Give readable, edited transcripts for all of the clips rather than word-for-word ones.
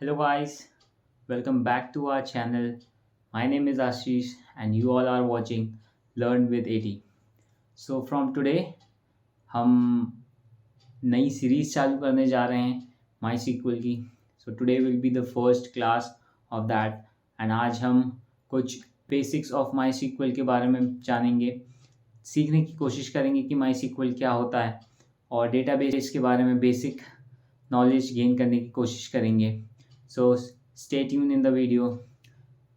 Hello, guys. Welcome back to our channel. My name is Ashish, and you all are watching Learn with 80. So, from today, हम नई series चालू करने जा रहे हैं माई sequel की. So today will be the first class of that. And आज हम कुछ बेसिक्स ऑफ माई सीक्वल के बारे में जानेंगे, सीखने की कोशिश करेंगे कि माई सीक्वल क्या होता है और डेटाबेस के बारे में बेसिक नॉलेज गेन करने की कोशिश करेंगे. So stay tuned in the video.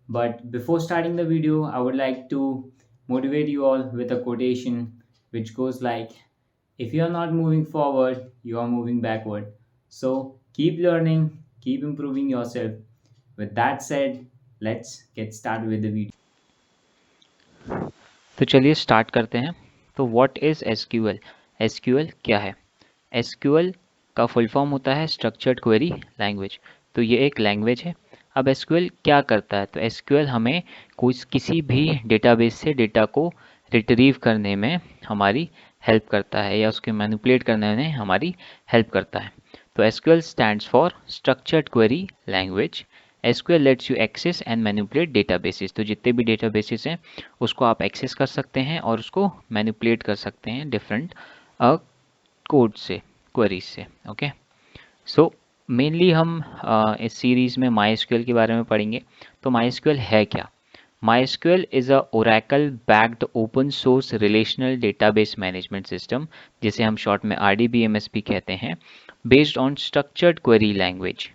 But before starting the video, I would like to motivate you all with a quotation which goes like, if you are not moving forward, you are moving backward. So keep learning, keep improving yourself. With that said, let's get started with the video. तो चलिए start करते हैं. तो what is SQL? SQL क्या है? SQL का full form होता है स्ट्रक्चर्ड क्वेरी लैंग्वेज. तो ये एक लैंग्वेज है. अब एसक्यूएल क्या करता है? तो एसक्यूएल हमें किसी भी डेटाबेस से डेटा को रिट्रीव करने में हमारी हेल्प करता है या उसके मैनिपुलेट करने में हमारी हेल्प करता है. तो SQL stands for structured query language. SQL lets you access and manipulate databases. तो जितने भी डेटाबेसेस हैं उसको आप एक्सेस कर सकते हैं और उसको मैनिपुलेट कर सकते हैं डिफरेंट कोड से, क्वेरीज से. ओके, सो मेनली हम इस सीरीज़ में MySQL के बारे में पढ़ेंगे. तो MySQL है क्या? MySQL is a Oracle backed open source relational database management system, जिसे हम शॉर्ट में RDBMS भी कहते हैं, based on structured query language.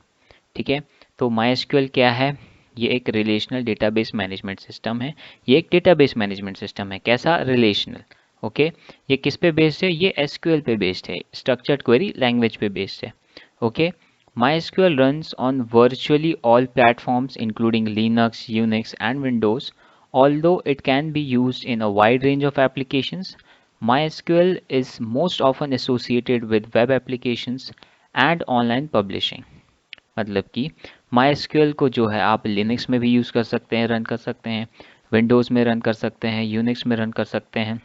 ठीक है, तो MySQL क्या है? ये एक रिलेशनल डेटाबेस मैनेजमेंट सिस्टम है. ये एक डेटाबेस मैनेजमेंट सिस्टम है. कैसा? रिलेशनल. ओके, ये किस पे बेस्ड है? ये SQL पे बेस्ड है, स्ट्रक्चर्ड क्वेरी लैंग्वेज पे बेस्ड है. Okay, MySQL runs on virtually all platforms including Linux, Unix and Windows. Although it can be used in a wide range of applications, MySQL is most often associated with web applications and online publishing. मतलब कि MySQL को जो है आप Linux में भी use कर सकते हैं, रन कर सकते हैं, विंडोज़ में रन कर सकते हैं, यूनिक्स में रन कर सकते हैं,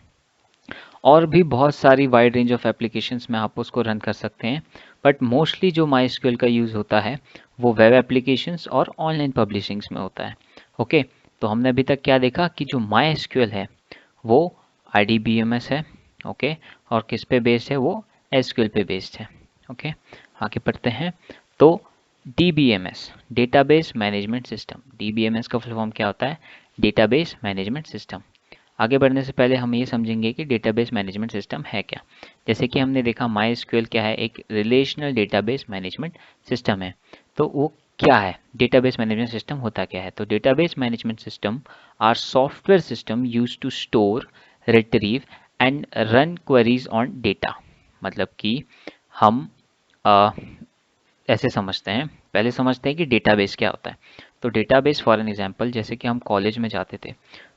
और भी बहुत सारी वाइड रेंज ऑफ एप्लीकेशंस में आप उसको रन कर सकते हैं. बट मोस्टली जो MySQL का यूज़ होता है वो वेब एप्लीकेशंस और ऑनलाइन पब्लिशिंग्स में होता है. ओके, तो हमने अभी तक क्या देखा कि जो MySQL है वो RDBMS है. ओके, और किस पे बेस्ड है? वो SQL पे बेस्ड है. ओके, आगे पढ़ते हैं. तो DBMS, database management system. DBMS का फुल फॉर्म क्या होता है? Database management system. आगे बढ़ने से पहले हम ये समझेंगे कि डेटाबेस मैनेजमेंट सिस्टम है क्या. जैसे कि हमने देखा MySQL क्या है? एक रिलेशनल डेटाबेस मैनेजमेंट सिस्टम है. तो वो क्या है? डेटाबेस मैनेजमेंट सिस्टम होता क्या है? तो database management system are software system use to store, retrieve and run queries on data. मतलब कि हम ऐसे समझते हैं, पहले समझते हैं कि डेटाबेस क्या होता है. तो डेटाबेस फॉर एन एग्जांपल, जैसे कि हम कॉलेज में जाते थे,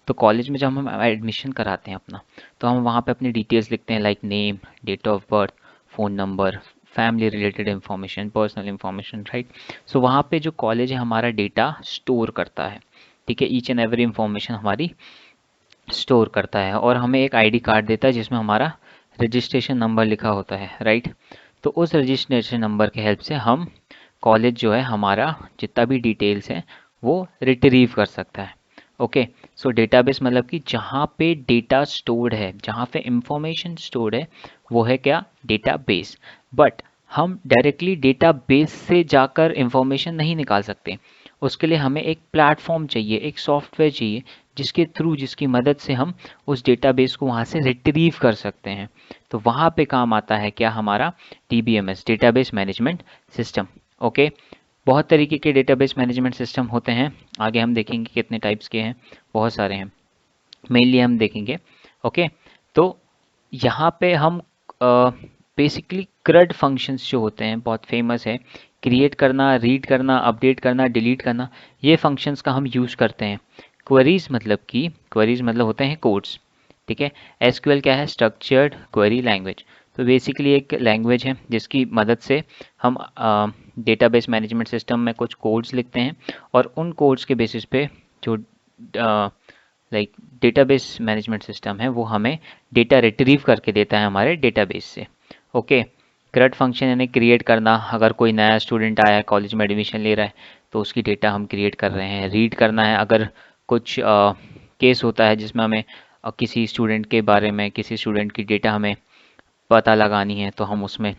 तो कॉलेज में जब हम एडमिशन कराते हैं अपना, तो हम वहाँ पे अपनी डिटेल्स लिखते हैं, like name, date of birth, phone number, family related information, personal information, right. So वहाँ पे जो कॉलेज है हमारा डेटा स्टोर करता है. ठीक है, ईच एंड एवरी इन्फॉर्मेशन हमारी स्टोर करता है और हमें एक आईडी कार्ड देता है जिसमें हमारा रजिस्ट्रेशन नंबर लिखा होता है, राइट. तो उस रजिस्ट्रेशन नंबर के हेल्प से हम कॉलेज जो है हमारा जितना भी डिटेल्स है वो रिट्रीव कर सकता है. ओके, सो डेटाबेस मतलब कि जहाँ पे डेटा स्टोर्ड है, जहाँ पे इंफॉर्मेशन स्टोर्ड है, वो है क्या? डेटाबेस. बट हम डायरेक्टली डेटाबेस से जाकर इंफॉर्मेशन नहीं निकाल सकते. उसके लिए हमें एक प्लेटफॉर्म चाहिए, एक सॉफ्टवेयर चाहिए, जिसके थ्रू, जिसकी मदद से हम उस डेटाबेस को वहाँ से रिट्रीव कर सकते हैं. तो वहाँ पे काम आता है क्या? हमारा DBMS, database management system. Okay, बहुत तरीके के डेटाबेस मैनेजमेंट सिस्टम होते हैं. आगे हम देखेंगे कितने टाइप्स के हैं, बहुत सारे हैं, मेनली हम देखेंगे. ओके, तो यहाँ पे हम बेसिकली CRUD फंक्शंस जो होते हैं, बहुत फेमस है, क्रिएट करना, रीड करना, अपडेट करना, डिलीट करना, ये फंक्शंस का हम यूज़ करते हैं. क्वेरीज मतलब होते हैं कोड्स. ठीक है, SQL क्या है? Structured query language. तो बेसिकली एक लैंग्वेज है जिसकी मदद से हम डेटाबेस मैनेजमेंट सिस्टम में कुछ कोड्स लिखते हैं और उन कोड्स के बेसिस पे जो लाइक डेटाबेस मैनेजमेंट सिस्टम है वो हमें डेटा रिट्रीव करके देता है हमारे डेटाबेस से. ओके, CRUD फंक्शन यानी क्रिएट करना, अगर कोई नया स्टूडेंट आया है कॉलेज में एडमिशन ले रहा है तो उसकी डेटा हम क्रिएट कर रहे हैं। रीड करना है, अगर कुछ केस होता है जिसमें हमें किसी स्टूडेंट के बारे में, किसी स्टूडेंट की डेटा हमें पता लगानी है तो हम उसमें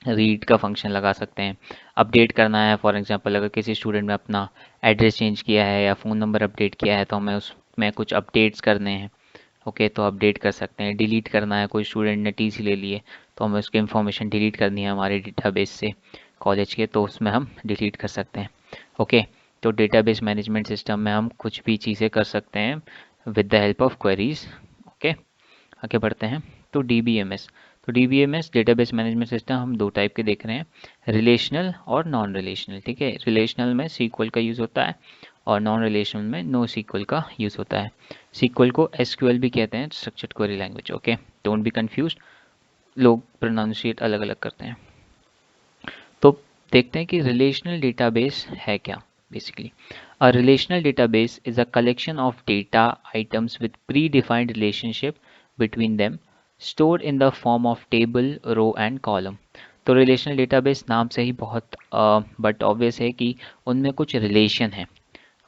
रीड का फंक्शन लगा सकते हैं। अपडेट करना है, फॉर एग्जांपल अगर किसी स्टूडेंट ने अपना एड्रेस चेंज किया है या फ़ोन नंबर अपडेट किया है तो हमें उसमें कुछ अपडेट्स करने हैं, ओके, तो अपडेट कर सकते हैं। डिलीट करना है, कोई स्टूडेंट ने टीसी ले लिए तो हमें उसकी इन्फॉर्मेशन डिलीट करनी है हमारे डेटाबेस से कॉलेज के, तो उसमें हम डिलीट कर सकते हैं, ओके। तो डेटाबेस मैनेजमेंट सिस्टम में हम कुछ भी चीज़ें कर सकते हैं with the help of queries, okay. आगे बढ़ते हैं। तो डीबीएमएस, तो डीबीएमएस डेटाबेस मैनेजमेंट सिस्टम हम दो टाइप के देख रहे हैं, रिलेशनल और नॉन रिलेशनल, ठीक है। रिलेशनल में सीक्वल का यूज़ होता है और नॉन रिलेशनल में नो सीक्वल का यूज़ होता है। सीक्वल को एसक्यूएल भी कहते हैं, structured query language, okay, don't be confused, लोग प्रोनाउंशिएट अलग अलग करते हैं। तो देखते हैं कि रिलेशनल डेटाबेस है क्या। Basically a relational database is a collection of data items with pre defined relationship between them stored in the form of table, row and column. तो रिलेशनल डेटाबेस नाम से ही बहुत बट ऑब्वियस है कि उनमें कुछ रिलेशन है,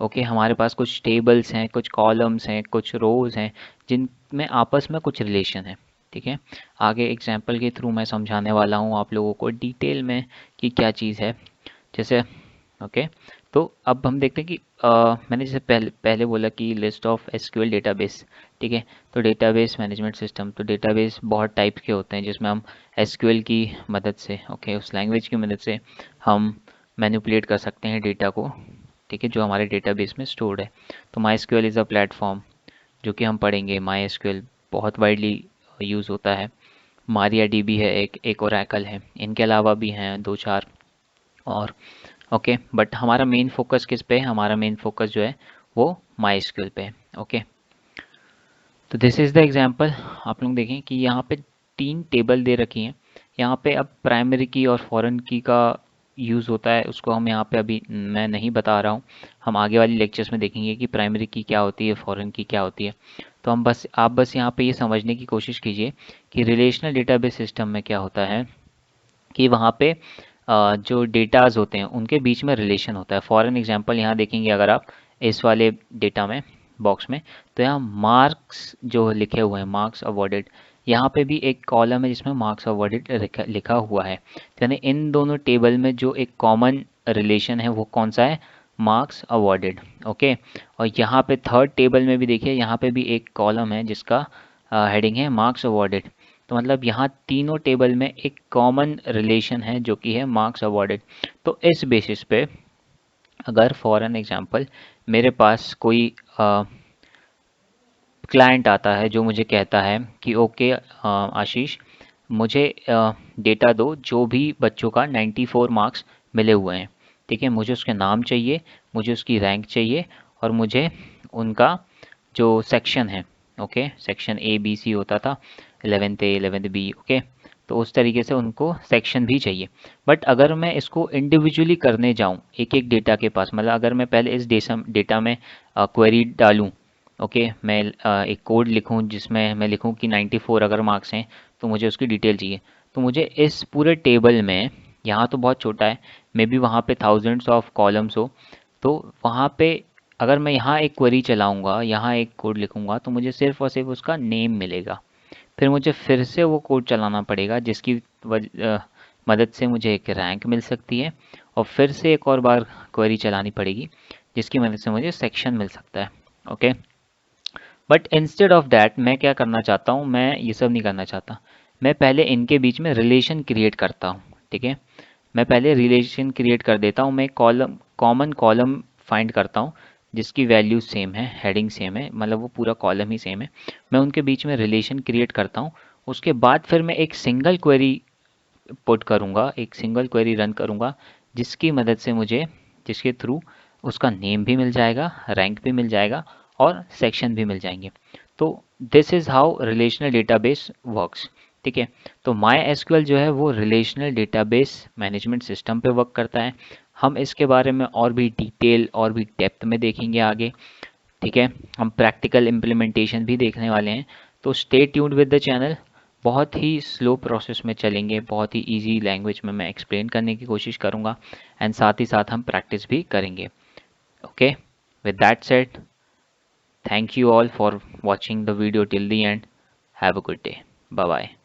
ओके। हमारे पास कुछ टेबल्स हैं, कुछ कॉलम्स हैं, कुछ रोज हैं जिनमें आपस में कुछ रिलेशन है, ठीक है। आगे एग्जांपल के थ्रू मैं समझाने वाला हूँ आप लोगों को डिटेल में कि क्या चीज़ है, जैसे, ओके। तो अब हम देखते हैं कि मैंने जैसे पहले बोला कि लिस्ट ऑफ एसक्यूएल डेटाबेस, ठीक है। तो डेटाबेस मैनेजमेंट सिस्टम, तो डेटाबेस बहुत टाइप के होते हैं जिसमें हम एसक्यूएल की मदद से, ओके, उस लैंग्वेज की मदद से हम मैनिपुलेट कर सकते हैं डेटा को, ठीक है, जो हमारे डेटाबेस में स्टोर्ड है। तो my SQL is a platform जो कि हम पढ़ेंगे। माई एसक्यूएल बहुत वाइडली यूज़ होता है। मारिया डीबी है, एक ओरेकल है, इनके अलावा भी हैं दो चार और, ओके। बट हमारा मेन फोकस किस पे है, हमारा मेन फोकस जो है वो माई एसक्यूएल पे है, ओके। तो दिस इज़ द एग्जांपल। आप लोग देखें कि यहाँ पे तीन टेबल दे रखी हैं। यहाँ पे अब प्राइमरी की और फॉरेन की का यूज़ होता है, उसको हम यहाँ पे अभी मैं नहीं बता रहा हूँ, हम आगे वाली लेक्चर्स में देखेंगे कि प्राइमरी की क्या होती है, फॉरेन की क्या होती है। तो आप बस यहाँ पे ये समझने की कोशिश कीजिए कि रिलेशनल डेटाबेस सिस्टम में क्या होता है कि वहाँ पे जो डेटाज होते हैं उनके बीच में रिलेशन होता है। फॉर एन एग्जांपल यहाँ देखेंगे अगर आप इस वाले डेटा में बॉक्स में, तो यहाँ मार्क्स जो लिखे हुए हैं, मार्क्स अवॉर्डेड, यहाँ पे भी एक कॉलम है जिसमें मार्क्स अवॉर्डेड लिखा हुआ है। तो यानी इन दोनों टेबल में जो एक कॉमन रिलेशन है वो कौन सा है, मार्क्स अवॉर्डेड, ओके। और यहाँ पे थर्ड टेबल में भी देखिए, यहाँ पे भी एक कॉलम है जिसका हेडिंग है मार्क्स अवॉर्डेड। तो मतलब यहाँ तीनों टेबल में एक कॉमन रिलेशन है जो कि है मार्क्स अवॉर्डेड। तो इस बेसिस पे अगर फॉर एन एग्जांपल मेरे पास कोई क्लाइंट आता है जो मुझे कहता है कि ओके आशीष, मुझे डेटा दो जो भी बच्चों का 94 मार्क्स मिले हुए हैं, ठीक है। मुझे उसके नाम चाहिए, मुझे उसकी रैंक चाहिए और मुझे उनका जो सेक्शन है, okay, section A B C होता था, 11th ए 11th बी, ओके, तो उस तरीके से उनको सेक्शन भी चाहिए। बट अगर मैं इसको इंडिविजुअली करने जाऊं एक एक डेटा के पास, मतलब अगर मैं पहले इस डेटा में क्वेरी डालूं, ओके, मैं एक कोड लिखूं जिसमें मैं लिखूं कि 94 अगर मार्क्स हैं तो मुझे उसकी डिटेल चाहिए, तो मुझे इस पूरे टेबल में, यहाँ तो बहुत छोटा है, मे बी वहाँ पे थाउजेंड्स ऑफ कॉलम्स हो, तो वहाँ पे अगर मैं यहाँ एक क्वेरी चलाऊँगा, यहाँ एक कोड लिखूँगा तो मुझे सिर्फ़ और सिर्फ उसका नेम मिलेगा। फिर मुझे फिर से वो कोड चलाना पड़ेगा जिसकी मदद से मुझे एक रैंक मिल सकती है और फिर से एक और बार क्वेरी चलानी पड़ेगी जिसकी मदद से मुझे सेक्शन मिल सकता है, okay. But instead of that मैं क्या करना चाहता हूँ, मैं ये सब नहीं करना चाहता। मैं पहले इनके बीच में रिलेशन क्रिएट करता हूँ, ठीक है। मैं पहले रिलेशन क्रिएट कर देता हूँ, मैं कॉमन कॉलम फाइंड करता हूँ जिसकी वैल्यू सेम है, हेडिंग सेम है, मतलब वो पूरा कॉलम ही सेम है। मैं उनके बीच में रिलेशन क्रिएट करता हूँ। उसके बाद फिर मैं एक सिंगल क्वेरी पुट करूँगा, एक सिंगल क्वेरी रन करूँगा जिसकी मदद से मुझे, जिसके थ्रू उसका नेम भी मिल जाएगा, रैंक भी मिल जाएगा और सेक्शन भी मिल जाएंगे। तो this is how relational database works, ठीक है। तो माई एसक्यूएल जो है वो रिलेशनल डेटाबेस मैनेजमेंट सिस्टम पे वर्क करता है। हम इसके बारे में और भी डिटेल और भी डेप्थ में देखेंगे आगे, ठीक है। हम प्रैक्टिकल इम्प्लीमेंटेशन भी देखने वाले हैं। तो stay tuned with the channel, बहुत ही स्लो प्रोसेस में चलेंगे, बहुत ही इजी लैंग्वेज में मैं एक्सप्लेन करने की कोशिश करूँगा एंड साथ ही साथ हम प्रैक्टिस भी करेंगे. Okay, with that said, thank you all for watching the video till the end. Have a good day. Bye bye.